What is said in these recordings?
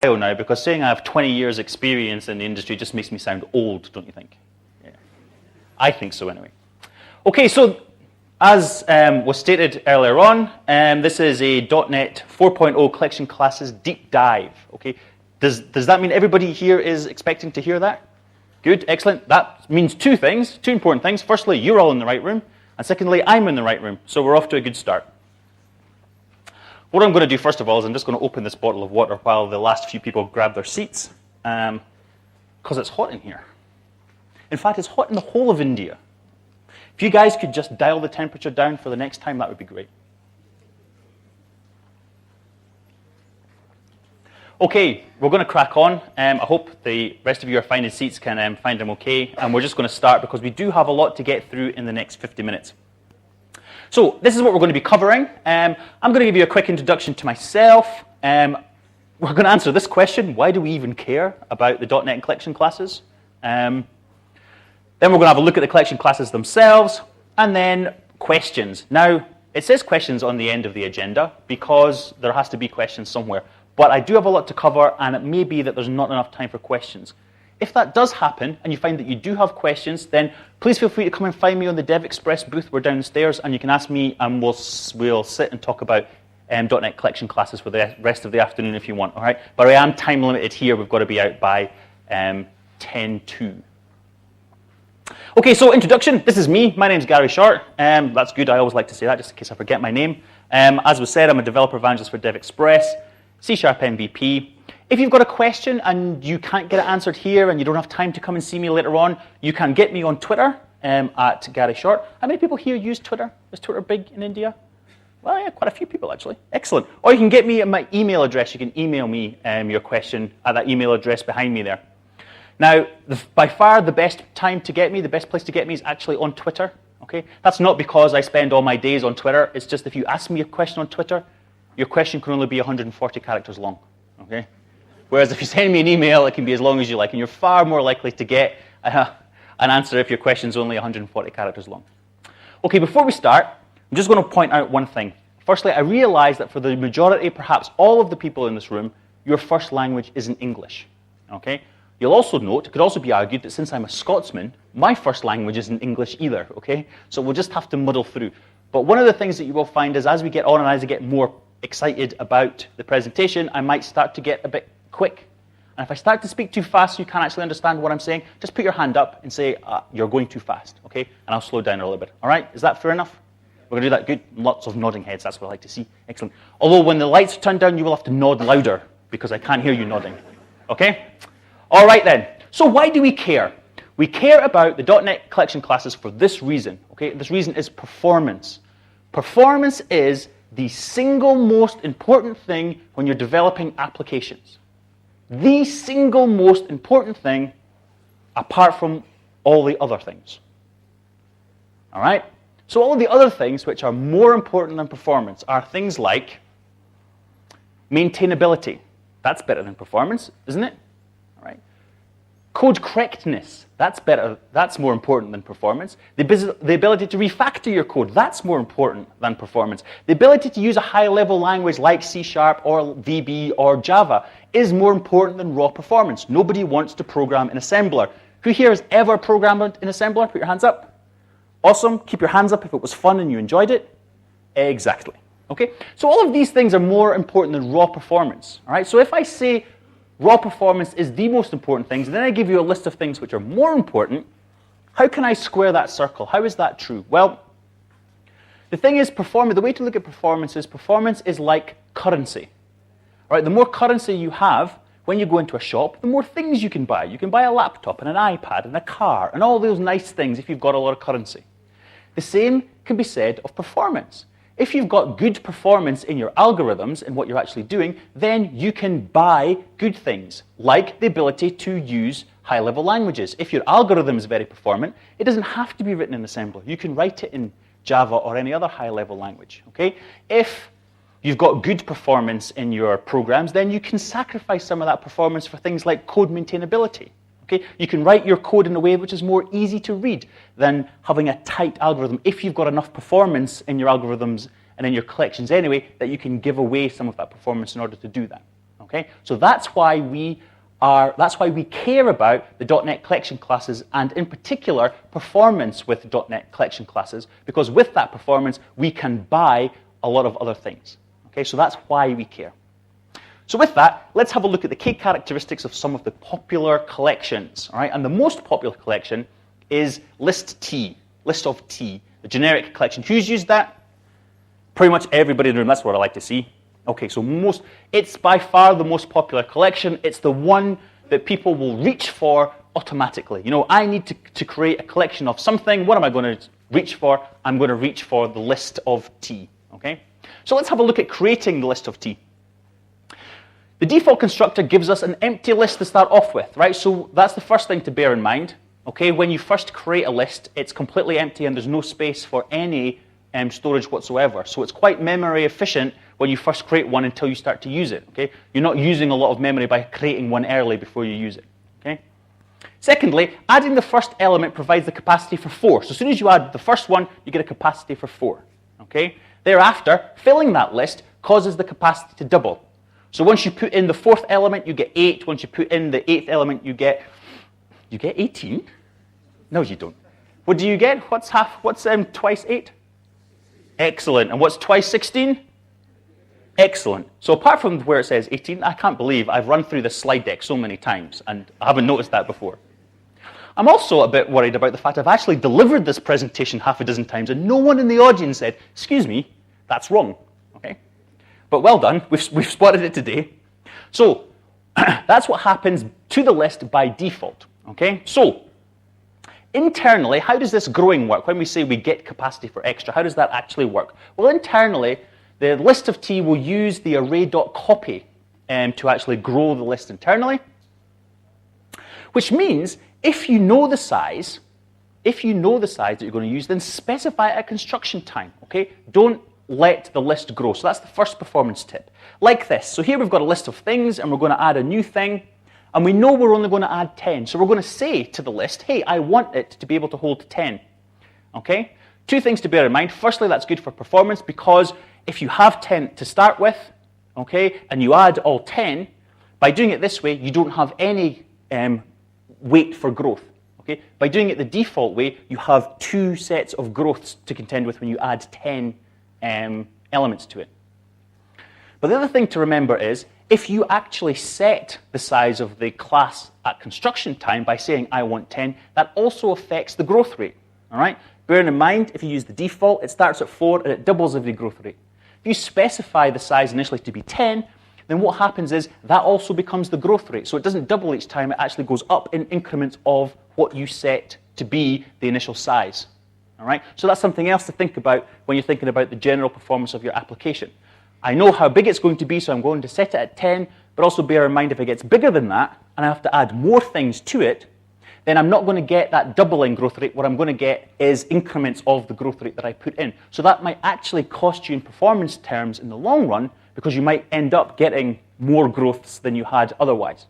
now, because saying I have 20 years experience in the industry just makes me sound old, don't you think? Yeah. I think so anyway. Okay, so as was stated earlier on, this is a .NET 4.0 collection classes deep dive. Okay, does that mean everybody here is expecting to hear that? Good, excellent. That means two things, two important things. Firstly, you're all in the right room, and secondly, I'm in the right room, so we're off to a good start. What I'm going to do first of all is I'm just going to open this bottle of water while the last few people grab their seats, because it's hot in here. In fact, it's hot in the whole of India. If you guys could just dial the temperature down for the next time, that would be great. Okay, we're going to crack on. I hope the rest of you are finding seats, can find them okay, and we're just going to start because we do have a lot to get through in the next 50 minutes. So this is what we're going to be covering. I'm going to give you a quick introduction to myself. We're going to answer this question: why do we even care about the .NET and collection classes? Then we're going to have a look at the collection classes themselves, and then questions. Now, it says questions on the end of the agenda because there has to be questions somewhere. But I do have a lot to cover, and it may be that there's not enough time for questions. If that does happen, and you find that you do have questions, then please feel free to come and find me on the Dev Express booth. We're downstairs, and you can ask me, and we'll sit and talk about .NET collection classes for the rest of the afternoon if you want. All right? But I am time limited here. We've got to be out by 10:02. Okay, so introduction. This is me. My name's Gary Short. That's good. I always like to say that just in case I forget my name. As was said, I'm a developer evangelist for Dev Express, C# MVP. If you've got a question and you can't get it answered here and you don't have time to come and see me later on, you can get me on Twitter at Gary Short. How many people here use Twitter? Is Twitter big in India? Well, yeah, quite a few people actually. Excellent. Or you can get me at my email address. You can email me your question at that email address behind me there. Now, by far the best time to get me, the best place to get me is actually on Twitter. Okay, that's not because I spend all my days on Twitter. It's just if you ask me a question on Twitter, your question can only be 140 characters long. Okay. Whereas if you send me an email, it can be as long as you like, and you're far more likely to get an answer if your question's only 140 characters long. Okay, before we start, I'm just going to point out one thing. Firstly, I realize that for the majority, perhaps all of the people in this room, your first language isn't English. Okay? You'll also note, it could also be argued that since I'm a Scotsman, my first language isn't English either. Okay? So we'll just have to muddle through. But one of the things that you will find is as we get on and as I get more excited about the presentation, I might start to get a bit quick. And if I start to speak too fast so you can't actually understand what I'm saying, just put your hand up and say, you're going too fast, okay? And I'll slow down a little bit. All right, is that fair enough? We're going to do that. Good. Lots of nodding heads. That's what I like to see. Excellent. Although when the lights turn down, you will have to nod louder because I can't hear you nodding. Okay? All right then. So why do we care? We care about the .NET collection classes for this reason. Okay? This reason is performance. Performance is the single most important thing when you're developing applications. The single most important thing apart from all the other things. All right? So all of the other things which are more important than performance are things like maintainability. That's better than performance, isn't it? All right. Code correctness. That's better. That's more important than performance. The ability to refactor your code. That's more important than performance. The ability to use a high-level language like C# or VB or Java is more important than raw performance. Nobody wants to program in assembler. Who here has ever programmed in assembler? Put your hands up. Awesome. Keep your hands up if it was fun and you enjoyed it. Exactly. Okay. So all of these things are more important than raw performance. All right. So if I say raw performance is the most important things, and then I give you a list of things which are more important, how can I square that circle? How is that true? Well, the thing is, the way to look at performance is like currency. All right, the more currency you have when you go into a shop, the more things you can buy. You can buy a laptop and an iPad and a car and all those nice things if you've got a lot of currency. The same can be said of performance. If you've got good performance in your algorithms and what you're actually doing, then you can buy good things, like the ability to use high-level languages. If your algorithm is very performant, it doesn't have to be written in assembler. You can write it in Java or any other high-level language. Okay? If you've got good performance in your programs, then you can sacrifice some of that performance for things like code maintainability. Okay? You can write your code in a way which is more easy to read than having a tight algorithm if you've got enough performance in your algorithms and in your collections anyway that you can give away some of that performance in order to do that. Okay, so that's why we care about the .NET collection classes, and in particular performance with .NET collection classes, because with that performance we can buy a lot of other things. Okay, so that's why we care. So with that, let's have a look at the key characteristics of some of the popular collections. All right, and the most popular collection is list of T, the generic collection. Who's used that? Pretty much everybody in the room. That's what I like to see. Okay, so it's by far the most popular collection. It's the one that people will reach for automatically. You know, I need to create a collection of something. What am I going to reach for? I'm going to reach for the list of T. Okay, so let's have a look at creating the list of T. The default constructor gives us an empty list to start off with, right? So that's the first thing to bear in mind. Okay, when you first create a list, it's completely empty and there's no space for any storage whatsoever. So it's quite memory efficient when you first create one until you start to use it. Okay, you're not using a lot of memory by creating one early before you use it. Okay. Secondly, adding the first element provides the capacity for 4. So as soon as you add the first one, you get a capacity for 4. Okay. Thereafter, filling that list causes the capacity to double. So once you put in the 4th element, you get 8. Once you put in the 8th element, you get 18. No, you don't. What do you get? What's twice 8? Excellent. And what's twice 16? Excellent. So apart from where it says 18, I can't believe I've run through this slide deck so many times and I haven't noticed that before. I'm also a bit worried about the fact I've actually delivered this presentation half a dozen times and no one in the audience said, excuse me, that's wrong. Okay? But well done, we've spotted it today. So that's what happens to the list by default. Okay? So internally, how does this growing work? When we say we get capacity for extra, how does that actually work? Well, internally, the list of T will use the array.copy to actually grow the list internally, which means if you know the size that you're going to use, then specify a construction time. Okay? Don't let the list grow. So that's the first performance tip. Like this. So here we've got a list of things, and we're going to add a new thing. And we know we're only going to add 10. So we're going to say to the list, hey, I want it to be able to hold 10. Okay? Two things to bear in mind. Firstly, that's good for performance because if you have 10 to start with, okay, and you add all 10, by doing it this way, you don't have any weight for growth. Okay? By doing it the default way, you have 2 sets of growths to contend with when you add 10 elements to it. But the other thing to remember is, if you actually set the size of the class at construction time by saying, I want 10, that also affects the growth rate. All right? Bearing in mind, if you use the default, it starts at 4 and it doubles every growth rate. If you specify the size initially to be 10, then what happens is that also becomes the growth rate. So it doesn't double each time, it actually goes up in increments of what you set to be the initial size. All right? So that's something else to think about when you're thinking about the general performance of your application. I know how big it's going to be, so I'm going to set it at 10, but also bear in mind if it gets bigger than that, and I have to add more things to it, then I'm not going to get that doubling growth rate. What I'm going to get is increments of the growth rate that I put in. So that might actually cost you in performance terms in the long run, because you might end up getting more growths than you had otherwise.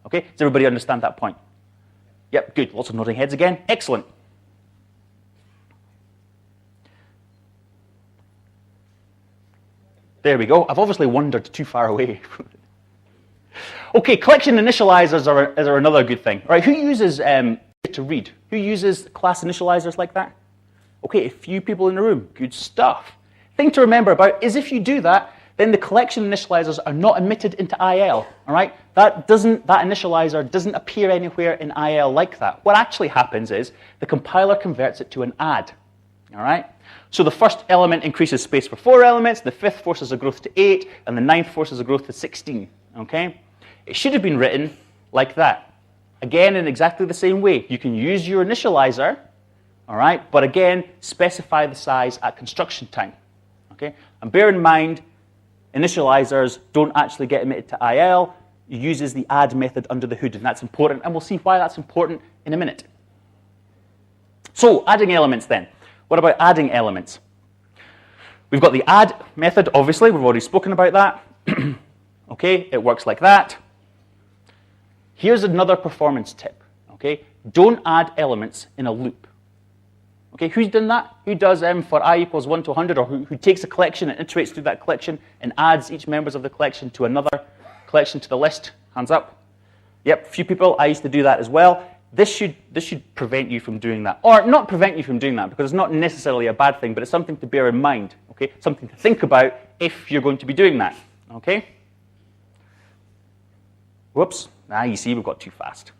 Okay? Does everybody understand that point? Yep, good. Lots of nodding heads again. Excellent. There we go. I've obviously wandered too far away. Okay, collection initializers are another good thing. All right, who uses to read? Who uses class initializers like that? Okay, a few people in the room. Good stuff. Thing to remember about is if you do that, then the collection initializers are not emitted into IL. All right, that initializer doesn't appear anywhere in IL like that. What actually happens is the compiler converts it to an add. All right. So the first element increases space for 4 elements, the 5th forces a growth to 8, and the 9th forces a growth to 16. Okay? It should have been written like that. Again, in exactly the same way. You can use your initializer, all right, but again, specify the size at construction time. Okay? And bear in mind, initializers don't actually get emitted to IL. It uses the add method under the hood, and that's important, and we'll see why that's important in a minute. So, adding elements then. What about adding elements? We've got the add method, obviously. We've already spoken about that. Okay, it works like that. Here's another performance tip. Okay, don't add elements in a loop. Okay, who's done that? Who does for I equals 1 to 100, or who takes a collection and iterates through that collection and adds each members of the collection to another collection to the list? Hands up. Yep, a few people. I used to do that as well. This should prevent you from doing that. Or not prevent you from doing that, because it's not necessarily a bad thing, but it's something to bear in mind, okay? Something to think about if you're going to be doing that, okay? Whoops. You see, we've got too fast.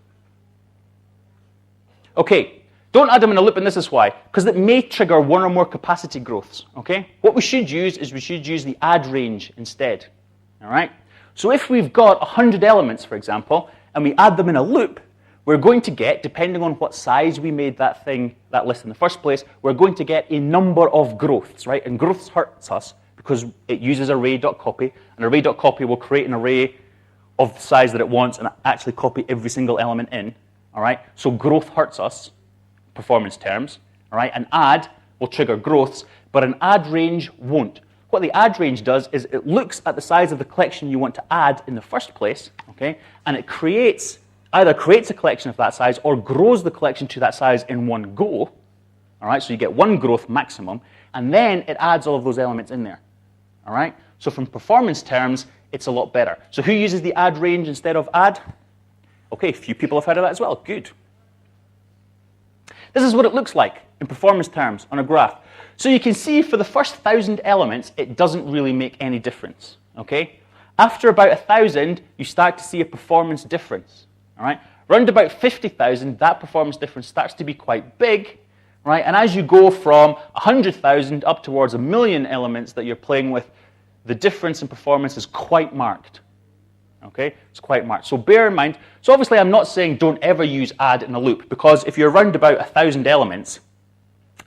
Okay, don't add them in a loop, and this is why. Because it may trigger one or more capacity growths, okay? What we should use is we should use the add range instead, all right? So if we've got 100 elements, for example, and we add them in a loop, we're going to get, depending on what size we made that list in the first place, we're going to get a number of growths, right? And growths hurts us because it uses array.copy, and array.copy will create an array of the size that it wants and actually copy every single element in, all right? So growth hurts us, performance terms, all right? An add will trigger growths, but an add range won't. What the add range does is it looks at the size of the collection you want to add in the first place, okay? And it either creates a collection of that size or grows the collection to that size in one go, all right? So you get one growth maximum, and then it adds all of those elements in there, all right? So from performance terms, it's a lot better. So who uses the add range instead of add? Okay, a few people have heard of that as well. Good. This is what it looks like in performance terms on a graph. So you can see for the first 1,000 elements, it doesn't really make any difference, okay? After about 1,000, you start to see a performance difference, all right? Around about 50,000, that performance difference starts to be quite big, right? And as you go from 100,000 up towards 1 million elements that you're playing with, the difference in performance is quite marked, okay? It's quite marked. So bear in mind, so obviously I'm not saying don't ever use add in a loop, because if you're around about 1,000 elements,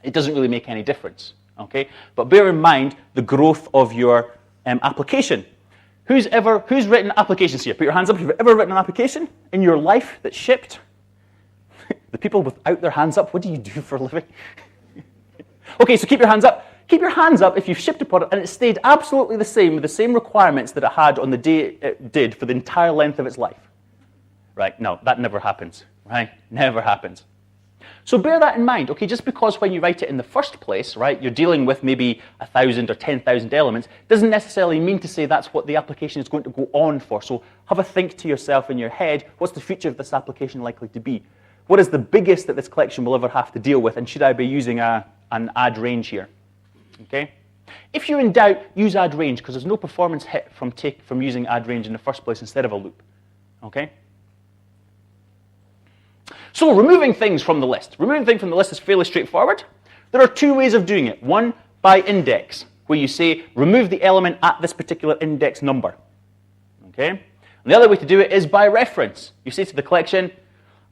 it doesn't really make any difference, okay? But bear in mind the growth of your application. Who's written applications here? Put your hands up if you've ever written an application in your life that's shipped. The people without their hands up, what do you do for a living? Okay, so keep your hands up. Keep your hands up if you've shipped a product and it stayed absolutely the same with the same requirements that it had on the day it did for the entire length of its life. Right? No, that never happens. Right? Never happens. So bear that in mind, okay? Just because when you write it in the first place, right, you're dealing with maybe 1,000 or 10,000 elements, doesn't necessarily mean to say that's what the application is going to go on for. So have a think to yourself in your head, what's the future of this application likely to be? What is the biggest that this collection will ever have to deal with, and should I be using an add range here? Okay? If you're in doubt, use add range, because there's no performance hit from using add range in the first place instead of a loop. Okay? So removing things from the list. Removing things from the list is fairly straightforward. There are two ways of doing it. One, by index, where you say, remove the element at this particular index number. Okay? And the other way to do it is by reference. You say to the collection,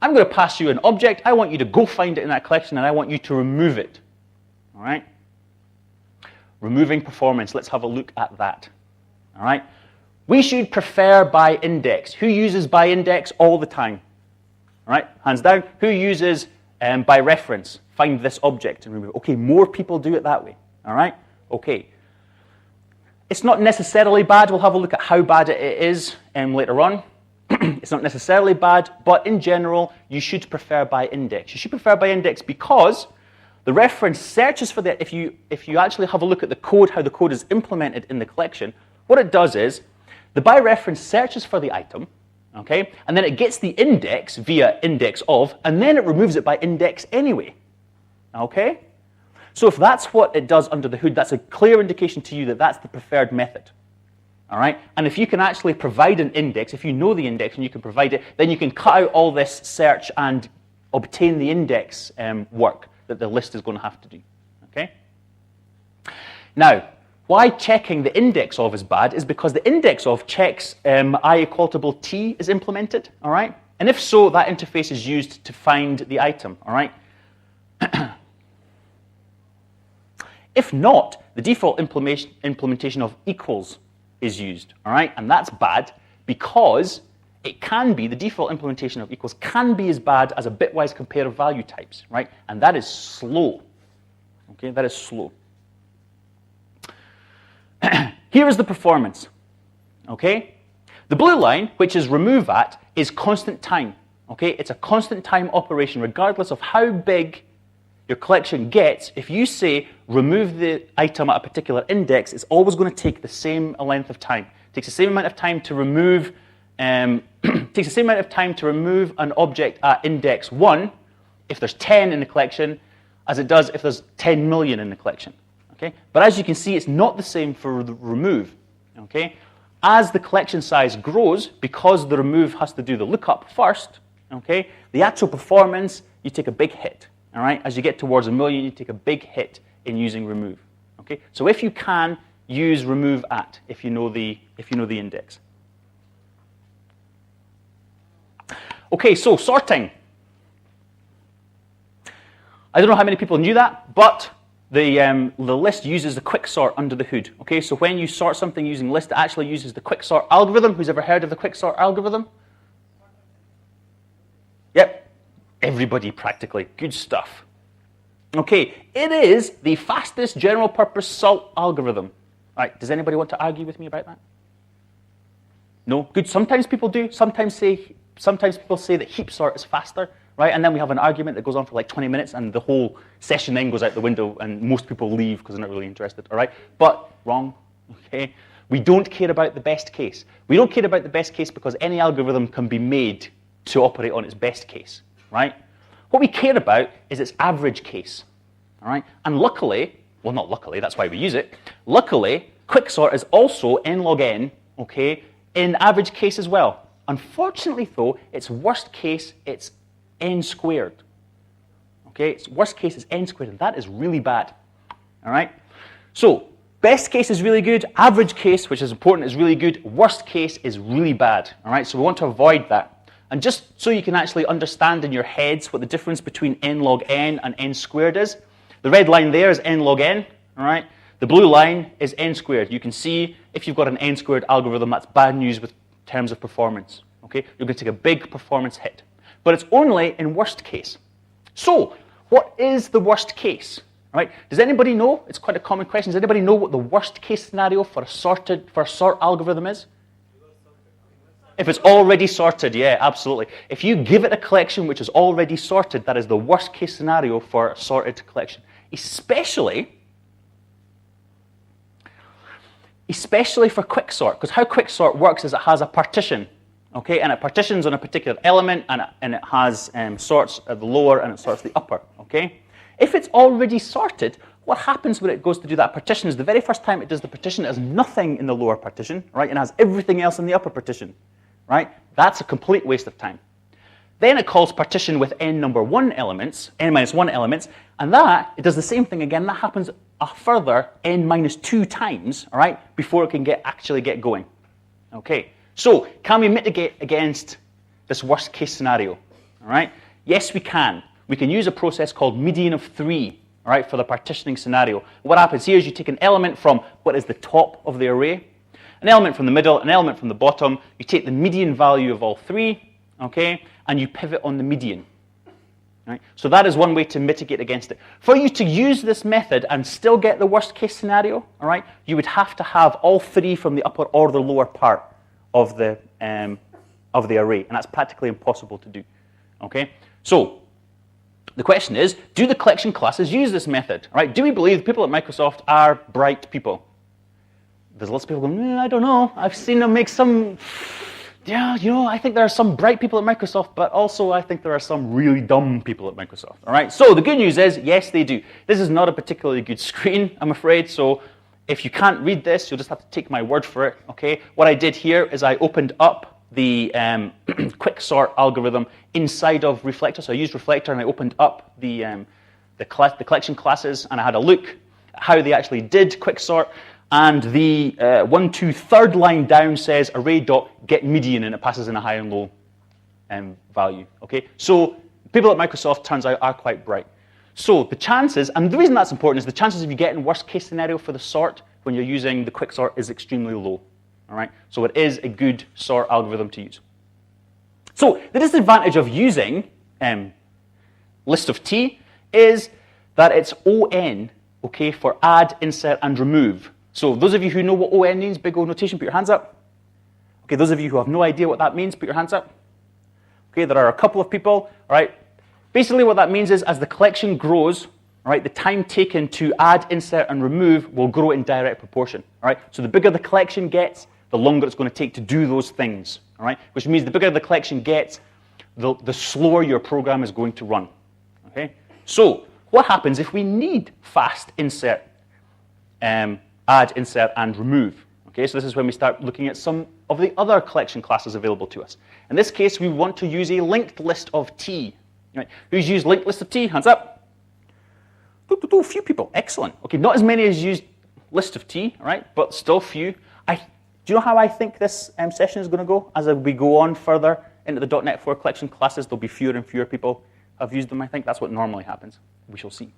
I'm going to pass you an object. I want you to go find it in that collection, and I want you to remove it. All right? Removing performance. Let's have a look at that. All right? We should prefer by index. Who uses by index all the time? All right? Hands down. Who uses by reference? Find this object and remove it. Okay, more people do it that way. All right? Okay. It's not necessarily bad. We'll have a look at how bad it is later on. It's not necessarily bad, but in general, you should prefer by index. You should prefer by index because the reference searches for that. If you actually have a look at the code, how the code is implemented in the collection, what it does is the by reference searches for the item, okay, and then it gets the index via index of, and then it removes it by index anyway. Okay? So if that's what it does under the hood, that's a clear indication to you that that's the preferred method. All right? And if you can actually provide an index, if you know the index and you can provide it, then you can cut out all this search and obtain the index work that the list is going to have to do. Okay? Now, why checking the index of is bad is because the index of checks I equal T is implemented. All right? And if so, that interface is used to find the item. All right? If not, the default implementation of equals is used, all right? And that's bad because it can be, the default implementation of equals can be as bad as a bitwise compare of value types, right? And that is slow, okay? That is slow. Here is the performance, okay? The blue line, which is remove at, is constant time, okay? It's a constant time operation regardless of how big your collection gets. If you say remove the item at a particular index, it's always going to take the same length of time. takes the same amount of time to remove takes the same amount of time to remove an object at index 1 if there's 10 in the collection as it does if there's 10 million in the collection. Okay? But as you can see, it's not the same for the remove. Okay? As the collection size grows, because the remove has to do the lookup first, okay, the actual performance, you take a big hit. All right? As you get towards 1 million, you take a big hit in using remove. Okay? So if you can, use remove at if you know the index. Okay, so sorting. I don't know how many people knew that, but the list uses the quicksort under the hood. Okay, so when you sort something using list, it actually uses the quicksort algorithm. Who's ever heard of the quicksort algorithm? Yep, everybody practically. Good stuff. Okay, it is the fastest general purpose sort algorithm. All right, does anybody want to argue with me about that? No? Good. Sometimes people do. Sometimes people say that heap sort is faster. Right? And then we have an argument that goes on for like 20 minutes, and the whole session then goes out the window, and most people leave because they're not really interested. All right? But wrong. Okay? We don't care about the best case. We don't care about the best case because any algorithm can be made to operate on its best case. Right? What we care about is its average case. All right? And luckily, well, not luckily, that's why we use it. Luckily, quicksort is also n log n, okay, in average case as well. Unfortunately, though, its worst case, it's n squared. Okay, its worst case is n squared, and that is really bad. All right? So, best case is really good, average case, which is important, is really good, worst case is really bad. All right? So we want to avoid that. And just so you can actually understand in your heads what the difference between n log n and n squared is, the red line there is n log n, all right? The blue line is n squared. You can see if you've got an n squared algorithm, that's bad news with terms of performance. Okay? You're going to take a big performance hit. But it's only in worst case. So, what is the worst case? Right? Does anybody know? It's quite a common question. Does anybody know what the worst case scenario for a sort algorithm is? If it's already sorted, yeah, absolutely. If you give it a collection which is already sorted, that is the worst case scenario for a sorted collection. Especially for quicksort, because how quicksort works is it has a partition. Okay, and it partitions on a particular element, and it has sorts at the lower and it sorts the upper. Okay, if it's already sorted, what happens when it goes to do that partition is the very first time it does the partition, it has nothing in the lower partition, right, and has everything else in the upper partition, right? That's a complete waste of time. Then it calls partition with n number 1 elements, n minus 1 elements, and that it does the same thing again. That happens a further n minus 2 times, all right, before it can actually get going. Okay. So, can we mitigate against this worst case scenario? All right? Yes, we can. We can use a process called median of 3, all right, for the partitioning scenario. What happens here is you take an element from what is the top of the array, an element from the middle, an element from the bottom. You take the median value of all 3, okay, and you pivot on the median. Right? So that is one way to mitigate against it. For you to use this method and still get the worst case scenario, all right, you would have to have all 3 from the upper or the lower part of the array, and that's practically impossible to do. Okay, so the question is, do the collection classes use this method? Right? Do we believe people at Microsoft are bright people? There's lots of people going, I don't know. I've seen them make some. Yeah, you know, I think there are some bright people at Microsoft, but also I think there are some really dumb people at Microsoft. All right. So the good news is, yes, they do. This is not a particularly good screen, I'm afraid. So if you can't read this, you'll just have to take my word for it, okay? What I did here is I opened up the quicksort algorithm inside of Reflector. So I used Reflector and I opened up the collection classes, and I had a look at how they actually did quicksort. And the 1, 2, third line down says array.getMedian, and it passes in a high and low value, okay? So people at Microsoft, turns out, are quite bright. So the chances, and the reason that's important is the chances of you getting worst case scenario for the sort when you're using the quicksort is extremely low. All right? So it is a good sort algorithm to use. So the disadvantage of using list of t is that it's on, okay, for add, insert, and remove. So those of you who know what on means, big O notation, put your hands up. Okay, those of you who have no idea what that means, put your hands up. Okay, there are a couple of people, all right? Basically what that means is as the collection grows, all right, the time taken to add, insert, and remove will grow in direct proportion. All right? So the bigger the collection gets, the longer it's going to take to do those things, all right? Which means the bigger the collection gets, the slower your program is going to run, okay? So what happens if we need fast insert, add, insert, and remove? Okay, so this is when we start looking at some of the other collection classes available to us. In this case, we want to use a linked list of T. Right? Who's used linked list of T? Hands up. A few people. Excellent. Okay, not as many as used list of T, all right, but still few. Do you know how I think this session is going to go? As we go on further into the .NET 4 collection classes, there'll be fewer and fewer people have used them. I think that's what normally happens. We shall see.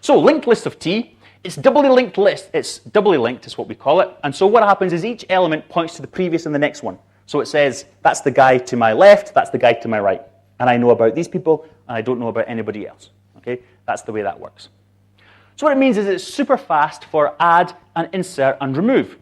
So linked list of T. It's doubly linked list. It's doubly linked is what we call it. And so what happens is each element points to the previous and the next one. So it says, that's the guy to my left, that's the guy to my right. And I know about these people, and I don't know about anybody else. Okay? That's the way that works. So what it means is it's super fast for add and insert and remove.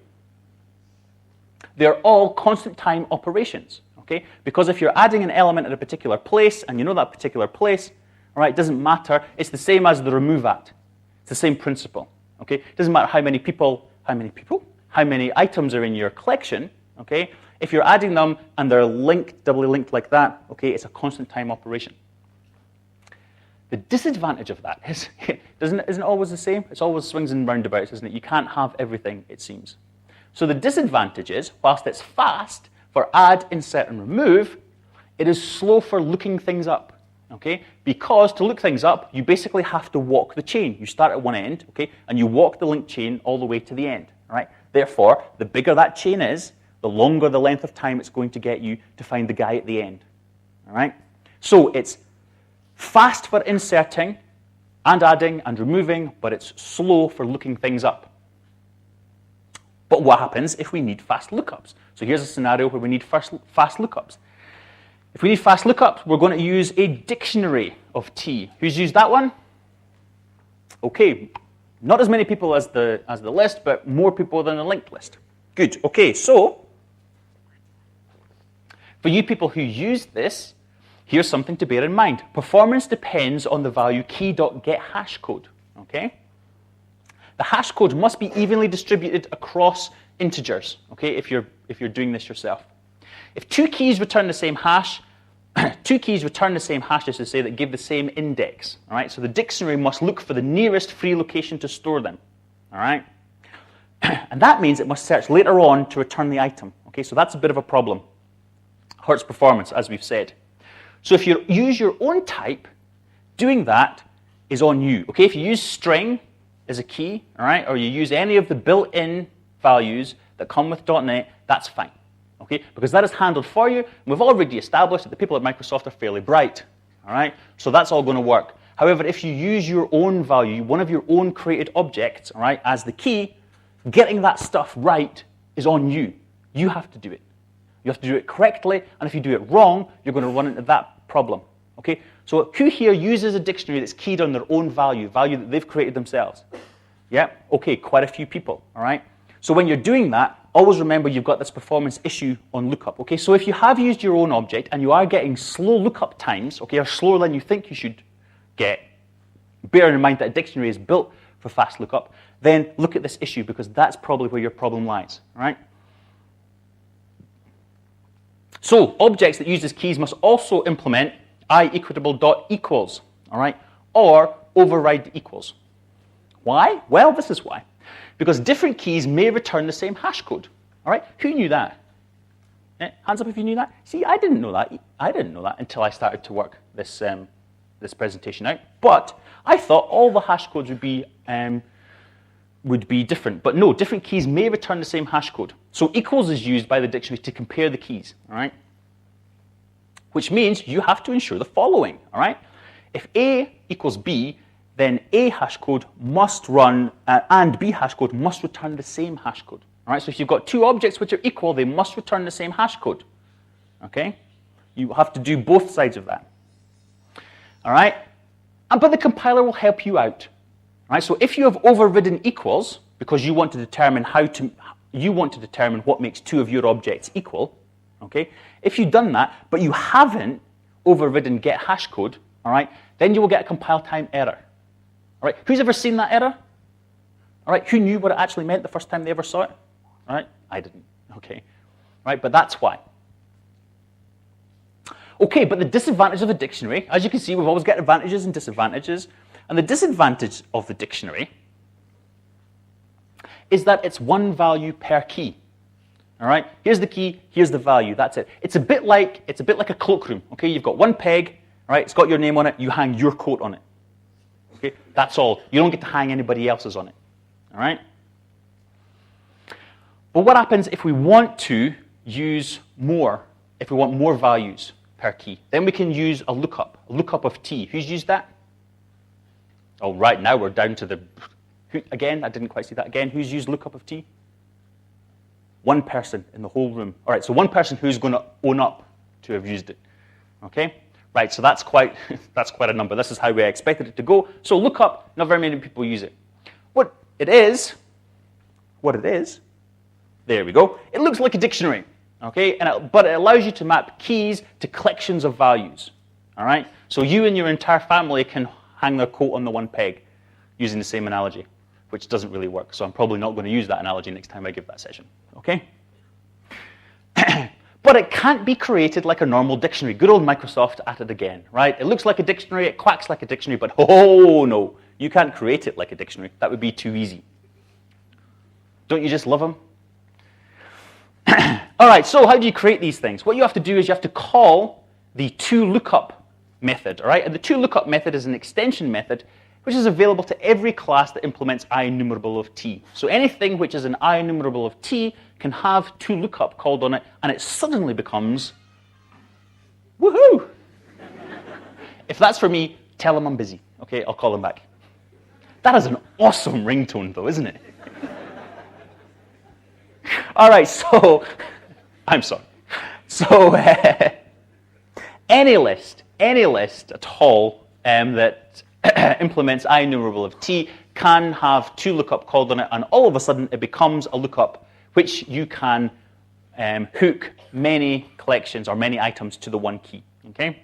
They're all constant time operations. Okay? Because if you're adding an element at a particular place, and you know that particular place, all right, it doesn't matter. It's the same as the remove at. It's the same principle, okay? It doesn't matter how many items are in your collection, okay? If you're adding them and they're linked, doubly linked like that, okay, it's a constant time operation. The disadvantage of that is, isn't it always the same? It's always swings and roundabouts, isn't it? You can't have everything, it seems. So the disadvantage is, whilst it's fast for add, insert, and remove, it is slow for looking things up. Okay? Because to look things up, you basically have to walk the chain. You start at one end, okay, and you walk the linked chain all the way to the end. All right? Therefore, the bigger that chain is, the longer the length of time it's going to get you to find the guy at the end. All right? So it's fast for inserting and adding and removing, but it's slow for looking things up. But what happens if we need fast lookups? So here's a scenario where we need fast lookups. If we need fast lookups, we're going to use a dictionary of T. Who's used that one? Okay, not as many people as the list, but more people than the linked list. Good. Okay, so for you people who use this, here's something to bear in mind. Performance depends on the value key.getHashcode. Okay? The hash code must be evenly distributed across integers. Okay, if you're doing this yourself. If two keys return the same hash, just to say that give the same index. All right, so the dictionary must look for the nearest free location to store them. All right, and that means it must search later on to return the item. Okay, so that's a bit of a problem. Hurts performance, as we've said. So if you use your own type, doing that is on you. Okay, if you use string as a key, all right, or you use any of the built-in values that come with .NET, that's fine. Okay, because that is handled for you. And we've already established that the people at Microsoft are fairly bright. All right, so that's all going to work. However, if you use your own value, one of your own created objects, all right, as the key, getting that stuff right is on you. You have to do it. You have to do it correctly, and if you do it wrong, you're going to run into that problem. Okay, so who here uses a dictionary that's keyed on their own value that they've created themselves? Yeah, okay, quite a few people. All right. So when you're doing that, always remember you've got this performance issue on lookup. Okay, so if you have used your own object and you are getting slow lookup times, okay, or slower than you think you should get, bearing in mind that a dictionary is built for fast lookup, then look at this issue because that's probably where your problem lies. All right. So objects that use these keys must also implement i=equals, all right, or override the equals. Why? Well, this is why. Because different keys may return the same hash code. All right? Who knew that? Hands up if you knew that. See, I didn't know that. I didn't know that until I started to work this this presentation out. But I thought all the hash codes would be different. But no, different keys may return the same hash code. So equals is used by the dictionary to compare the keys. All right? Which means you have to ensure the following. All right? If A equals B, then A hash code must run, and B hash code must return the same hash code. All right, so if you've got two objects which are equal, they must return the same hash code. Okay? You have to do both sides of that. All right? But the compiler will help you out. All right, so if you have overridden equals, because you want to determine what makes two of your objects equal, okay? If you've done that, but you haven't overridden get hash code, all right, then you will get a compile time error. All right, who's ever seen that error? All right, who knew what it actually meant the first time they ever saw it? All right, I didn't. Okay, right? But that's why. Okay, but the disadvantage of the dictionary, as you can see, we've always got advantages and disadvantages. And the disadvantage of the dictionary is that it's one value per key. All right, here's the key, here's the value, that's it. It's a bit like a cloakroom. Okay, you've got one peg, right? It's got your name on it. You hang your coat on it. Okay, that's all. You don't get to hang anybody else's on it. All right. But what happens if we want to use more? If we want more values per key, then we can use a lookup of t. Who's used that? Oh, right, now we're down to the, again, I didn't quite see that again. Who's used lookup of t? One person in the whole room. All right, so one person who's going to own up to have used it. Okay, right, so that's quite a number. This is how we expected it to go. So lookup, not very many people use it. What it is, there we go. It looks like a dictionary. Okay, but it allows you to map keys to collections of values. All right, so you and your entire family can hang their coat on the one peg using the same analogy, which doesn't really work. So I'm probably not going to use that analogy next time I give that session. Okay, but it can't be created like a normal dictionary. Good old Microsoft at it again, right? It looks like a dictionary, it quacks like a dictionary, but oh no, you can't create it like a dictionary. That would be too easy. Don't you just love them? All right, so how do you create these things? What you have to do is you have to call the toLookup method, all right? And the toLookup method is an extension method which is available to every class that implements IEnumerable of t. So anything which is an IEnumerable of t can have toLookup called on it, and it suddenly becomes woohoo! If that's for me, tell them I'm busy. Okay, I'll call them back. That is an awesome ringtone, though, isn't it? All right, so I'm sorry. So any list at all that implements IEnumerable of t can have toLookup called on it, and all of a sudden it becomes a lookup which you can hook many collections or many items to the one key. Okay.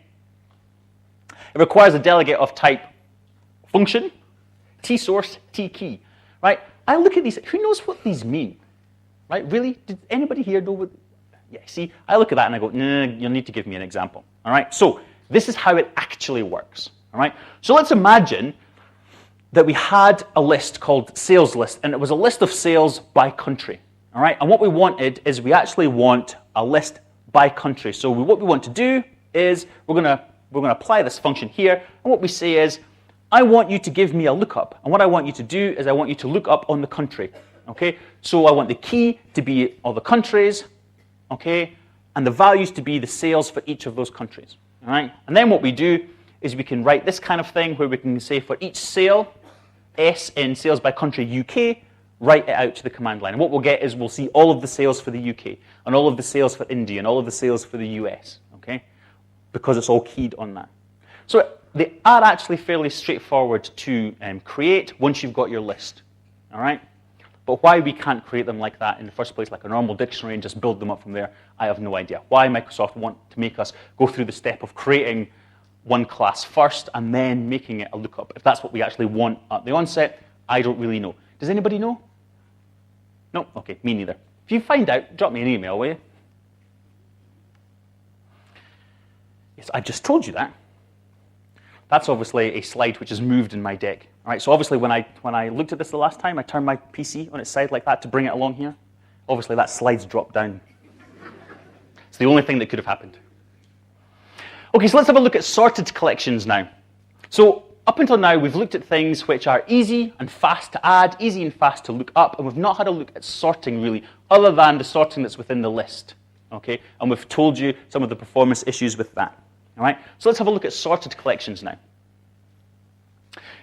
It requires a delegate of type function, tSource, tKey. Right? I look at these. Who knows what these mean? Right? Really? Did anybody here know what? Yeah. See, I look at that and I go, no, you'll need to give me an example. All right. So this is how it actually works. All right. So let's imagine that we had a list called sales list, and it was a list of sales by country. All right. And what we wanted is we actually want a list by country. So what we want to do is we're going to apply this function here, and what we say is, I want you to give me a lookup, and what I want you to do is I want you to look up on the country. Okay. So I want the key to be all the countries, okay, and the values to be the sales for each of those countries. All right. And then what we do is we can write this kind of thing where we can say for each sale, S in sales by country UK, write it out to the command line. And what we'll get is we'll see all of the sales for the UK, and all of the sales for India, and all of the sales for the US, okay? Because it's all keyed on that. So they are actually fairly straightforward to create once you've got your list, all right? But why we can't create them like that in the first place, like a normal dictionary, and just build them up from there, I have no idea. Why Microsoft want to make us go through the step of creating one class first and then making it a lookup. If that's what we actually want at the onset, I don't really know. Does anybody know? No? Okay, me neither. If you find out, drop me an email, will you? Yes, I just told you that. That's obviously a slide which is moved in my deck. All right, so obviously when I looked at this the last time, I turned my PC on its side like that to bring it along here. Obviously that slide's dropped down. It's the only thing that could have happened. Okay, so let's have a look at sorted collections now. So up until now, we've looked at things which are easy and fast to add, easy and fast to look up, and we've not had a look at sorting really, other than the sorting that's within the list. Okay, and we've told you some of the performance issues with that. All right, so let's have a look at sorted collections now.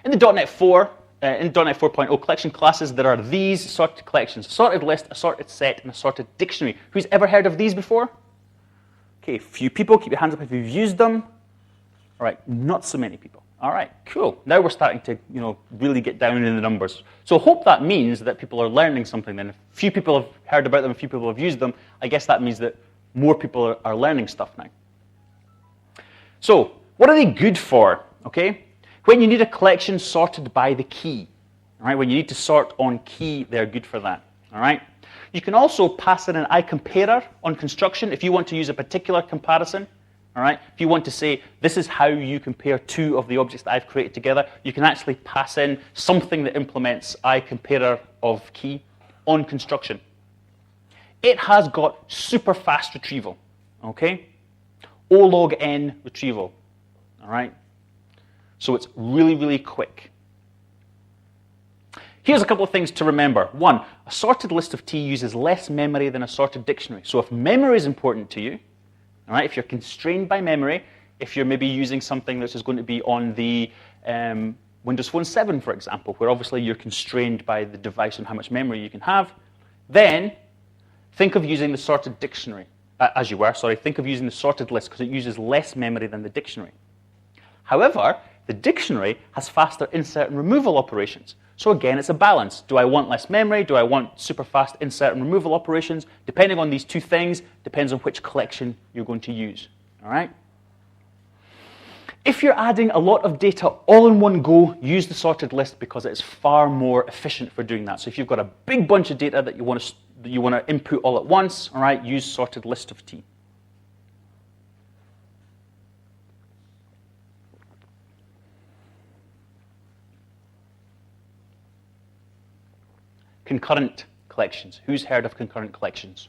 In the .NET 4, in .NET 4.0 collection classes, there are these sorted collections: a sorted list, a sorted set, and a sorted dictionary. Who's ever heard of these before? Okay, a few people. Keep your hands up if you've used them. All right, not so many people. All right, cool. Now we're starting to, really get down in the numbers. So hope that means that people are learning something then. If few people have heard about them, a few people have used them, I guess that means that more people are learning stuff now. So what are they good for, okay? When you need a collection sorted by the key, all right? When you need to sort on key, they're good for that, all right? You can also pass in an iComparer on construction if you want to use a particular comparison. All right? If you want to say, this is how you compare two of the objects that I've created together, you can actually pass in something that implements iComparer of key on construction. It has got super fast retrieval, okay? O log n retrieval, all right? So it's really, really quick. Here's a couple of things to remember. One, a sorted list of T uses less memory than a sorted dictionary. So if memory is important to you, all right, if you're constrained by memory, if you're maybe using something that's just going to be on the Windows Phone 7, for example, where obviously you're constrained by the device and how much memory you can have, then think of using the sorted dictionary, think of using the sorted list because it uses less memory than the dictionary. However, the dictionary has faster insert and removal operations. So again, it's a balance. Do I want less memory? Do I want super fast insert and removal operations? Depending on these two things, depends on which collection you're going to use, all right? If you're adding a lot of data all in one go, use the sorted list because it's far more efficient for doing that. So if you've got a big bunch of data that you want to input all at once, all right, use sorted list of T. Concurrent collections. Who's heard of concurrent collections?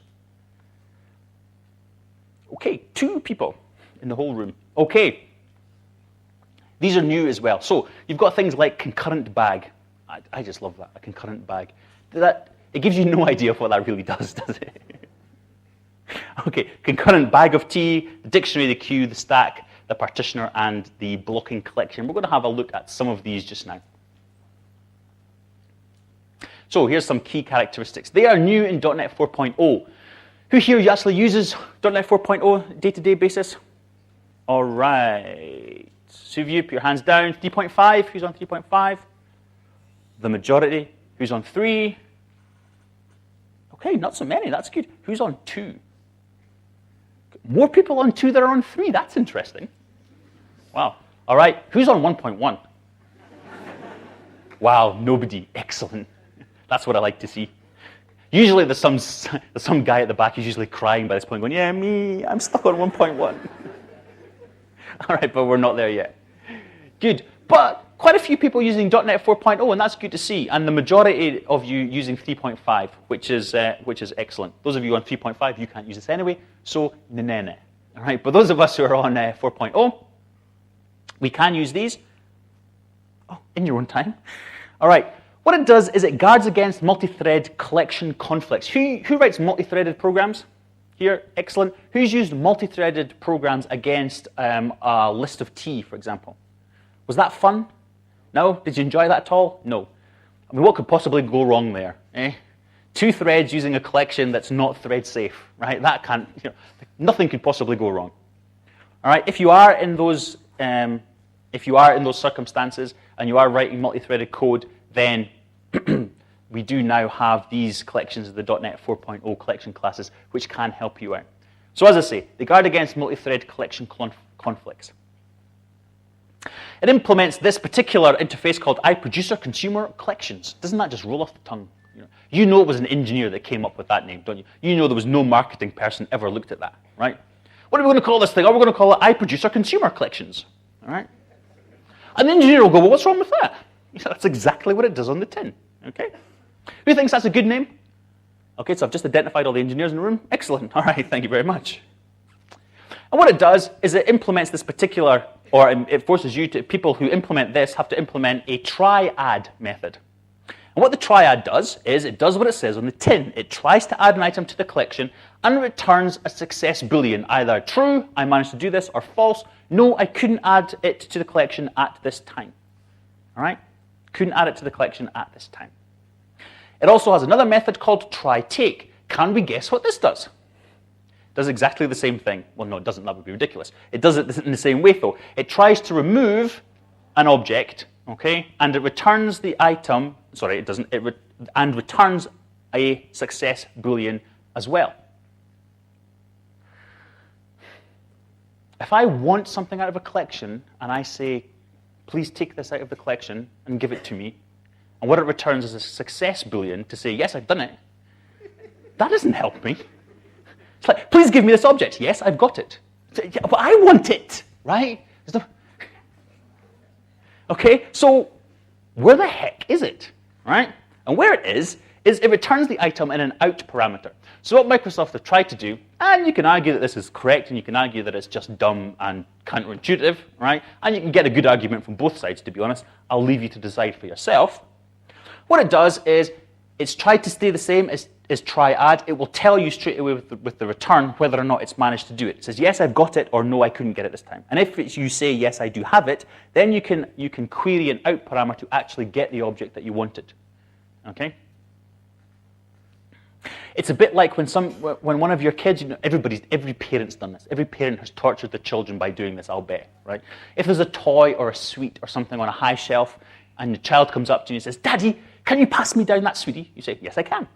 Okay, 2 people in the whole room. Okay. These are new as well. So you've got things like concurrent bag. I just love that, a concurrent bag. It gives you no idea of what that really does it? Okay, concurrent bag of T, the dictionary, the queue, the stack, the partitioner, and the blocking collection. We're going to have a look at some of these just now. So here's some key characteristics. They are new in .NET 4.0. Who here actually uses .NET 4.0 day-to-day basis? All right. So if you put your hands down, 3.5, who's on 3.5? The majority. Who's on 3? Okay, not so many, that's good. Who's on 2? More people on 2 than are on 3, that's interesting. Wow. All right, who's on 1.1? Wow, nobody, excellent. That's what I like to see. Usually there's some guy at the back who's usually crying by this point going, yeah, me, I'm stuck on 1.1. All right, but we're not there yet. Good, but quite a few people using .NET 4.0, and that's good to see. And the majority of you using 3.5, which is excellent. Those of you on 3.5, you can't use this anyway, so nah. All right, but those of us who are on 4.0, we can use these. Oh, in your own time. All right. What it does is it guards against multi-thread collection conflicts. Who writes multi-threaded programs? Here, excellent. Who's used multi-threaded programs against a list of T, for example? Was that fun? No? Did you enjoy that at all? No. I mean, what could possibly go wrong there? 2 threads using a collection that's not thread safe, right? That can't, nothing could possibly go wrong. All right. If you are in those circumstances and you are writing multi-threaded code, then we do now have these collections of the .NET 4.0 collection classes, which can help you out. So as I say, they guard against multi-thread collection conflicts. It implements this particular interface called ProducerConsumer Collections. Doesn't that just roll off the tongue? You know it was an engineer that came up with that name, don't you? You know there was no marketing person ever looked at that, right? What are we going to call this thing? Oh, we're going to call it ProducerConsumer Collections, all right? And the engineer will go, well, what's wrong with that? That's exactly what it does on the tin, okay? Who thinks that's a good name? Okay, so I've just identified all the engineers in the room. Excellent, all right, thank you very much. And what it does is it implements this particular, or it forces you to, people who implement this have to implement a try-add method. And what the triad does is it does what it says on the tin. It tries to add an item to the collection and returns a success boolean, either true, I managed to do this, or false, no, I couldn't add it to the collection at this time. All right? Couldn't add it to the collection at this time. It also has another method called try-take. Can we guess what this does? It does exactly the same thing. Well, no, it doesn't. That would be ridiculous. It does it in the same way, though. It tries to remove an object, okay, and it returns the item. Sorry, it doesn't. And returns a success boolean as well. If I want something out of a collection and I say, please take this out of the collection and give it to me, and what it returns is a success boolean to say, yes, I've done it, that doesn't help me. It's like, please give me this object. Yes, I've got it. Yeah, but I want it, right? Okay, so where the heck is it, right? And where it is it returns the item in an out parameter. So what Microsoft have tried to do, and you can argue that this is correct, and you can argue that it's just dumb and counterintuitive, right? And you can get a good argument from both sides, to be honest. I'll leave you to decide for yourself. What it does is it's tried to stay the same as try-add. It will tell you straight away with the return whether or not it's managed to do it. It says, yes, I've got it, or no, I couldn't get it this time. And if you say, yes, I do have it, then you can query an out parameter to actually get the object that you wanted. Okay? It's a bit like when one of your kids, every parent's done this. Every parent has tortured the children by doing this, I'll bet, right? If there's a toy or a sweet or something on a high shelf, and the child comes up to you and says, Daddy, can you pass me down that sweetie? You say, yes, I can.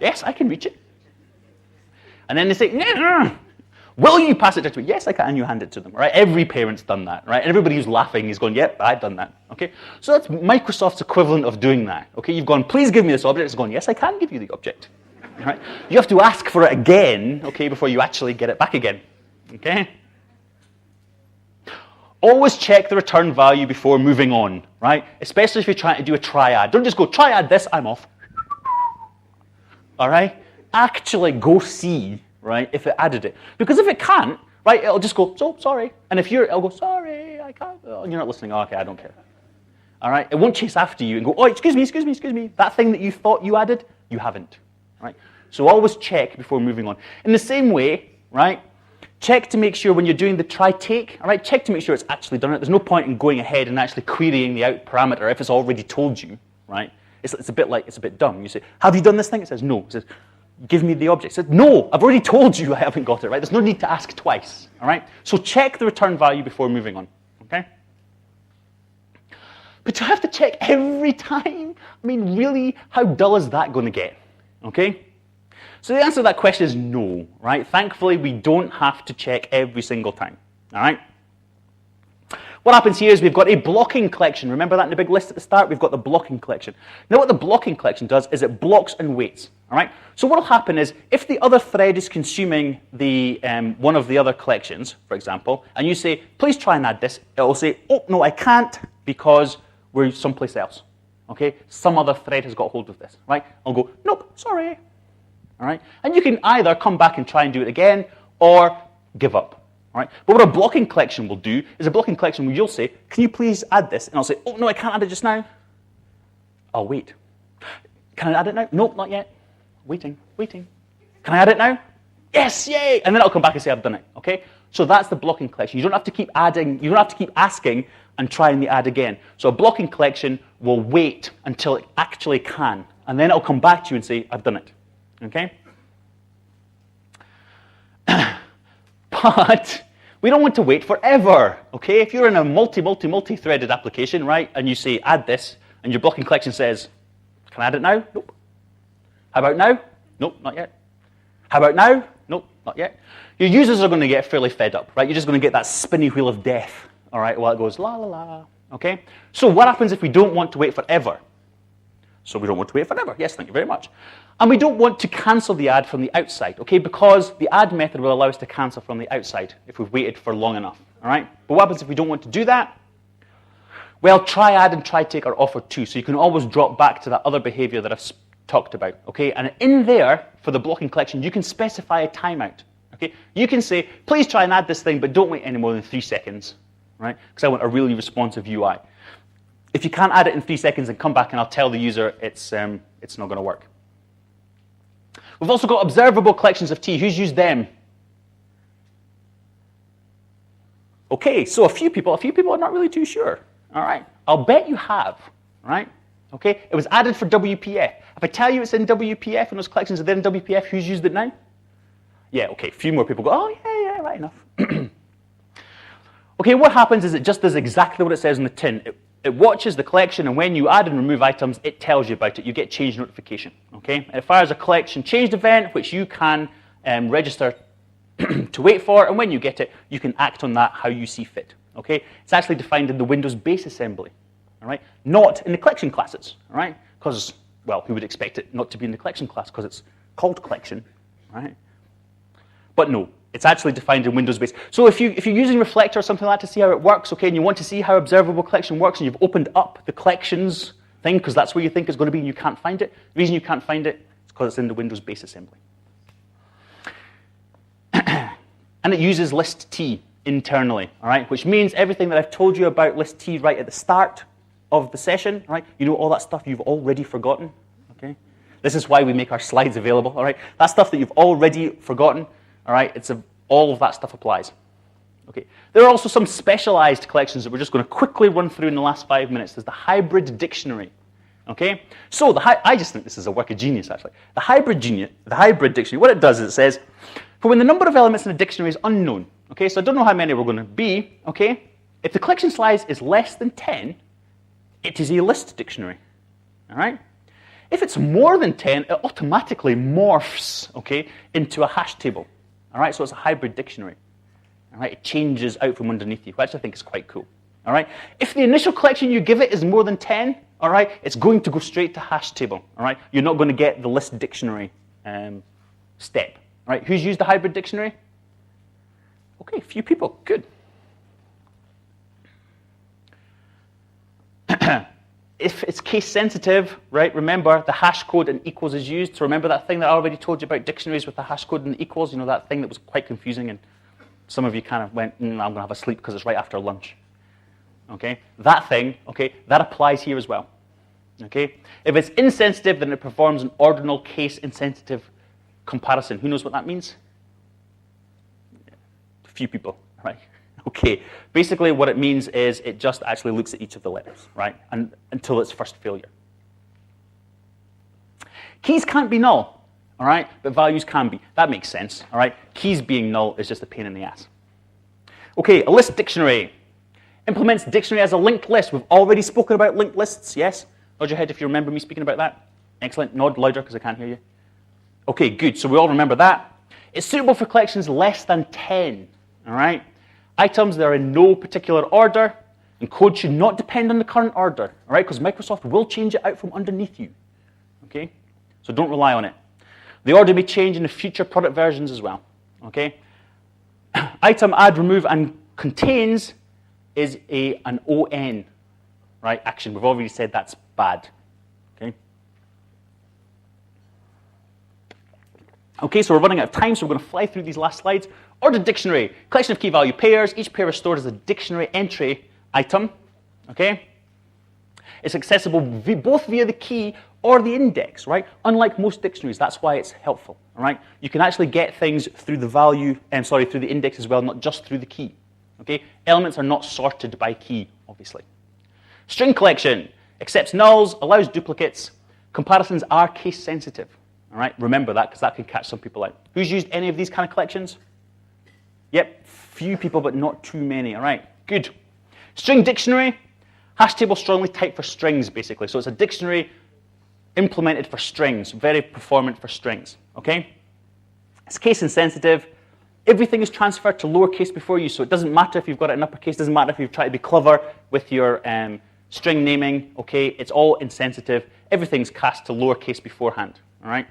Yes, I can reach it. And then they say, no. Will you pass it to me? Yes, I can, and you hand it to them, right? Every parent's done that, right? And everybody who's laughing is going, yep, I've done that, okay? So that's Microsoft's equivalent of doing that, okay? You've gone, please give me this object. It's gone, yes, I can give you the object, right? You have to ask for it again, okay, before you actually get it back again, okay? Always check the return value before moving on, right? Especially if you're trying to do a triad. Don't just go, triad this, I'm off. All right? Actually go see, right, if it added it. Because if it can't, right, it'll just go, so, sorry. And if it'll go, sorry, I can't. Oh, and you're not listening. Oh, okay, I don't care. All right? It won't chase after you and go, oh, excuse me. That thing that you thought you added, you haven't, right? So always check before moving on. In the same way, right, check to make sure when you're doing the try-take, all right, check to make sure it's actually done it. There's no point in going ahead and actually querying the out parameter if it's already told you, right? It's a bit dumb. You say, have you done this thing? It says, no. It says, give me the object. It says, no, I've already told you I haven't got it, right? There's no need to ask twice, all right? So check the return value before moving on, okay? But to have to check every time, I mean, really, how dull is that going to get, okay? So the answer to that question is no, right? Thankfully, we don't have to check every single time, all right? What happens here is we've got a blocking collection. Remember that in the big list at the start? We've got the blocking collection. Now what the blocking collection does is it blocks and waits, all right? So what will happen is if the other thread is consuming the one of the other collections, for example, and you say, please try and add this, it will say, oh, no, I can't because we're someplace else, okay? Some other thread has got hold of this, right? I'll go, nope, sorry, all right? And you can either come back and try and do it again or give up. Right? But what a blocking collection will do is a blocking collection where you'll say, can you please add this? And I'll say, oh, no, I can't add it just now. I'll wait. Can I add it now? Nope, not yet. Waiting. Can I add it now? Yes, yay! And then I'll come back and say I've done it, okay? So that's the blocking collection. You don't have to keep adding, you don't have to keep asking and trying the add again. So a blocking collection will wait until it actually can. And then it'll come back to you and say, I've done it, okay? But we don't want to wait forever, okay? If you're in a multi-threaded application, right, and you say add this, and your blocking collection says, can I add it now? Nope. How about now? Nope, not yet. How about now? Nope, not yet. Your users are going to get fairly fed up, right? You're just going to get that spinny wheel of death, all right, while it goes la, la, la, okay? So what happens if we don't want to wait forever? So we don't want to wait forever. Yes, thank you very much. And we don't want to cancel the add from the outside, okay? Because the add method will allow us to cancel from the outside if we've waited for long enough, all right? But what happens if we don't want to do that? Well, try-add and try-take are offered too, so you can always drop back to that other behavior that I've talked about, okay? And in there, for the blocking collection, you can specify a timeout, okay? You can say, please try and add this thing, but don't wait any more than 3 seconds, right? Because I want a really responsive UI. If you can't add it in 3 seconds, then come back and I'll tell the user it's not going to work. We've also got observable collections of T. Who's used them? Okay, so a few people are not really too sure. All right, I'll bet you have, right? Okay, it was added for WPF. If I tell you it's in WPF and those collections are there in WPF, who's used it now? Yeah, okay, a few more people go, oh, yeah, right enough. Okay, what happens is it just does exactly what it says on the tin. It watches the collection, and when you add and remove items, it tells you about it. You get change notification, okay? It fires a collection changed event, which you can register to wait for, and when you get it, you can act on that how you see fit, okay? It's actually defined in the Windows base assembly, all right? Not in the collection classes, all right? Because well, who would expect it not to be in the collection class because it's called collection, right? But no, it's actually defined in Windows base. So if you're using Reflector or something like that to see how it works, okay, and you want to see how observable collection works, and you've opened up the collections thing because that's where you think it's going to be and you can't find it, the reason you can't find it is because it's in the Windows base assembly. And it uses list T internally, all right, which means everything that I've told you about list T right at the start of the session, right, you know, all that stuff you've already forgotten, okay? This is why we make our slides available, all right? That stuff that you've already forgotten, all right, all of that stuff applies. Okay. There are also some specialized collections that we're just going to quickly run through in the last 5 minutes. There's the hybrid dictionary. Okay? So I just think this is a work of genius, actually. The hybrid dictionary, what it does is it says, for when the number of elements in a dictionary is unknown, okay, so I don't know how many we're going to be, okay, if the collection size is less than 10, it is a list dictionary, all right? If it's more than 10, it automatically morphs, okay, into a hash table, all right? So it's a hybrid dictionary, all right? It changes out from underneath you, which I think is quite cool, all right? If the initial collection you give it is more than 10, all right, it's going to go straight to hash table, all right? You're not going to get the list dictionary step, all right? Who's used the hybrid dictionary? Okay, a few people, good. If it's case sensitive, right, remember the hash code and equals is used. So remember that thing that I already told you about dictionaries with the hash code and the equals, you know, that thing that was quite confusing and some of you kind of went, I'm going to have a sleep because it's right after lunch. Okay, that thing, okay, that applies here as well. Okay, if it's insensitive, then it performs an ordinal case insensitive comparison. Who knows what that means? A few people, right? Okay, basically what it means is it just actually looks at each of the letters, right, and until its first failure. Keys can't be null, all right, but values can be. That makes sense, all right? Keys being null is just a pain in the ass. Okay, a list dictionary. Implements dictionary as a linked list. We've already spoken about linked lists, yes? Nod your head if you remember me speaking about that. Excellent. Nod louder because I can't hear you. Okay, good. So we all remember that. It's suitable for collections less than 10, all right? Items that are in no particular order, and code should not depend on the current order, all right? Because Microsoft will change it out from underneath you, okay? So don't rely on it. The order may change in the future product versions as well, okay? Item, add, remove, and contains is an ON, right, action. We've already said that's bad, okay? Okay, so we're running out of time, so we're going to fly through these last slides. Ordered dictionary, collection of key value pairs. Each pair is stored as a dictionary entry item, okay? It's accessible both via the key or the index, right? Unlike most dictionaries, that's why it's helpful, all right? You can actually get things through the through the index as well, not just through the key, okay? Elements are not sorted by key, obviously. String collection, accepts nulls, allows duplicates. Comparisons are case sensitive, all right? Remember that, because that can catch some people out. Who's used any of these kind of collections? Yep, few people, but not too many, all right? Good. String dictionary, hash table strongly typed for strings, basically. So it's a dictionary implemented for strings, very performant for strings, okay? It's case insensitive. Everything is transferred to lowercase before you, so it doesn't matter if you've got it in uppercase, doesn't matter if you've tried to be clever with your string naming, okay? It's all insensitive. Everything's cast to lowercase beforehand, all right?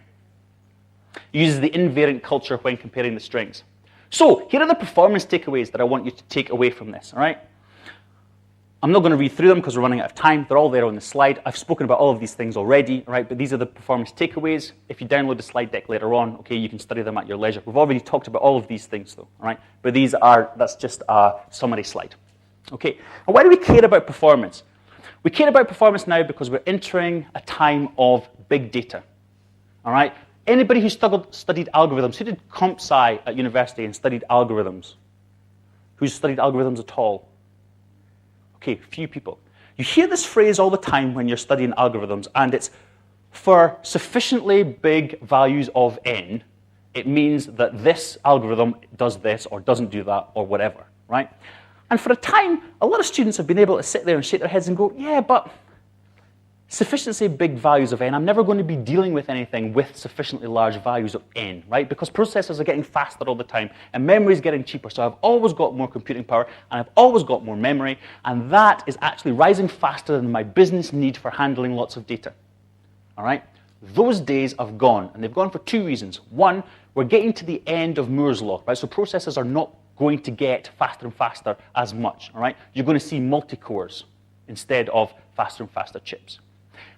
It uses the invariant culture when comparing the strings. So here are the performance takeaways that I want you to take away from this, all right? I'm not going to read through them because we're running out of time. They're all there on the slide. I've spoken about all of these things already, all right? But these are the performance takeaways. If you download the slide deck later on, okay, you can study them at your leisure. We've already talked about all of these things, though, all right? But that's just a summary slide. Okay, and why do we care about performance? We care about performance now because we're entering a time of big data, all right? Anybody who studied algorithms, who did comp sci at university and studied algorithms? Who's studied algorithms at all? Okay, few people. You hear this phrase all the time when you're studying algorithms, and it's for sufficiently big values of n, it means that this algorithm does this or doesn't do that or whatever, right? And for a time, a lot of students have been able to sit there and shake their heads and go, yeah, but sufficiently big values of n, I'm never going to be dealing with anything with sufficiently large values of n, right? Because processors are getting faster all the time, and memory is getting cheaper, so I've always got more computing power, and I've always got more memory, and that is actually rising faster than my business need for handling lots of data. all right? Those days have gone, and they've gone for two reasons. One, we're getting to the end of Moore's law, right? So processors are not going to get faster and faster as much, all right? You're going to see multi-cores instead of faster and faster chips.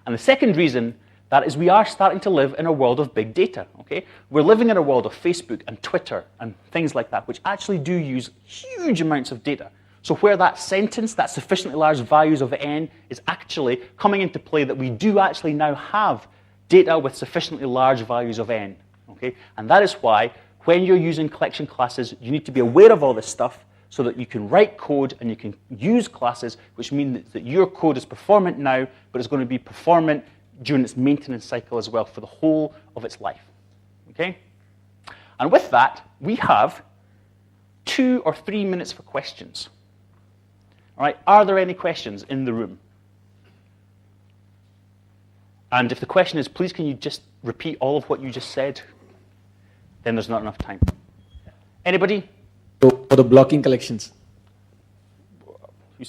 And the second reason that is we are starting to live in a world of big data, okay? We're living in a world of Facebook and Twitter and things like that, which actually do use huge amounts of data. So where that sentence, that sufficiently large values of n, is actually coming into play, that we do actually now have data with sufficiently large values of n, okay? And that is why when you're using collection classes, you need to be aware of all this stuff so that you can write code and you can use classes, which mean that your code is performant now, but it's going to be performant during its maintenance cycle as well for the whole of its life, okay? And with that, we have 2 or 3 minutes for questions. All right, are there any questions in the room? And if the question is, please can you just repeat all of what you just said, then there's not enough time. Anybody? So for the blocking collections. You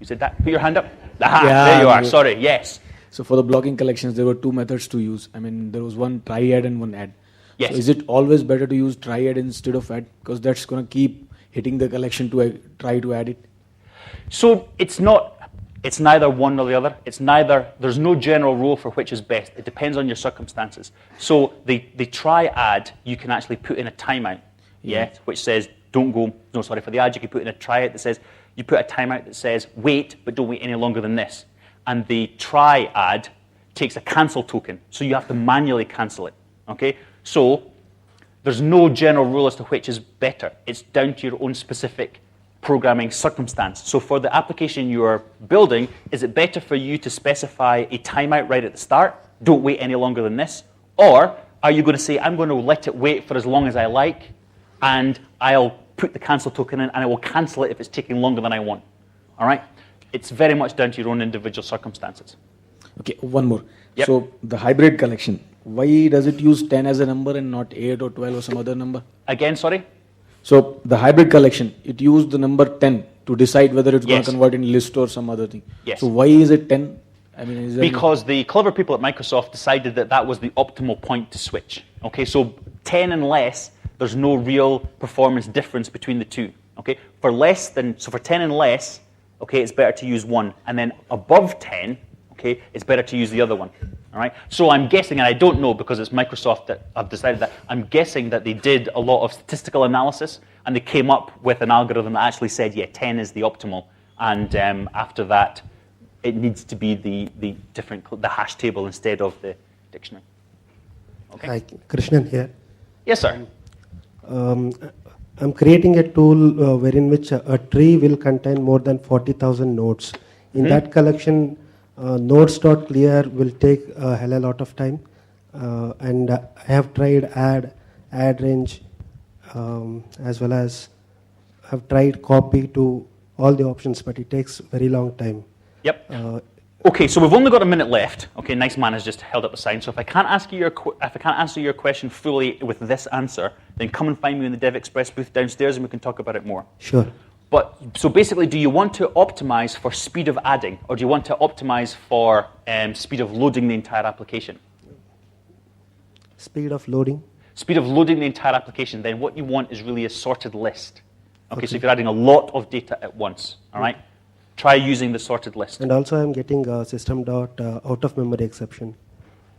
said that? Put your hand up. Aha, Yeah, there you are. Sorry, yes. So for the blocking collections, there were 2 methods to use. I mean, there was one try-add and one add. Yes. So is it always better to use try-add instead of add? Because that's going to keep hitting the collection to try to add it. So it's neither one nor the other. There's no general rule for which is best. It depends on your circumstances. So the try-add, you can actually put in a timeout, which says, don't go, no, sorry, for the add, you can put in a try-out that says, you put a timeout that says, wait, but don't wait any longer than this. And the try-add takes a cancel token, so you have to manually cancel it, okay? So there's no general rule as to which is better. It's down to your own specific programming circumstance. So for the application you're building, is it better for you to specify a timeout right at the start, don't wait any longer than this, or are you going to say, I'm going to let it wait for as long as I like, and I'll put the cancel token in, and I will cancel it if it's taking longer than I want, all right? It's very much down to your own individual circumstances. Okay, one more. Yep. So the hybrid collection, why does it use 10 as a number and not 8 or 12 or some other number? Again, sorry? So the hybrid collection, it used the number 10 to decide whether it's going Yes. to convert in list or some other thing. Yes. So why is it 10? I mean, is Because the clever people at Microsoft decided that that was the optimal point to switch. Okay, so 10 and less, there's no real performance difference between the two. Okay, for 10 and less, okay, it's better to use 1, and then above 10, okay, it's better to use the other one. All right. So I'm guessing, and I don't know because it's Microsoft that have decided that. I'm guessing that they did a lot of statistical analysis and they came up with an algorithm that actually said, yeah, 10 is the optimal, and after that, it needs to be the hash table instead of the dictionary. Okay. Hi, Krishnan here. Yes, sir. I'm creating a tool wherein which a tree will contain more than 40,000 nodes. In that collection, nodes.clear will take a hell of a lot of time. And I have tried add range, as well as I've tried copy to all the options, but it takes very long time. Yep. Okay, so we've only got a minute left. Okay, nice man has just held up a sign. So if I can't answer your question fully with this answer, then come and find me in the Dev Express booth downstairs, and we can talk about it more. Sure. But so basically, do you want to optimize for speed of adding, or do you want to optimize for speed of loading the entire application? Speed of loading. Speed of loading the entire application. Then what you want is really a sorted list. Okay. So if you're adding a lot of data at once, all right. Try using the sorted list. And also I'm getting a system.out of memory exception.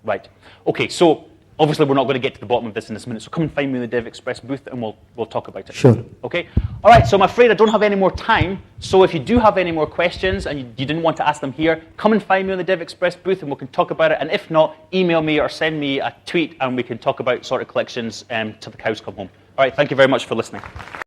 Right. Okay, so obviously we're not going to get to the bottom of this in this minute, so come and find me in the Dev Express booth and we'll talk about it. Sure. Okay? All right, so I'm afraid I don't have any more time, so if you do have any more questions and you didn't want to ask them here, come and find me in the Dev Express booth and we can talk about it, and if not, email me or send me a tweet and we can talk about sorted collections till the cows come home. All right, thank you very much for listening.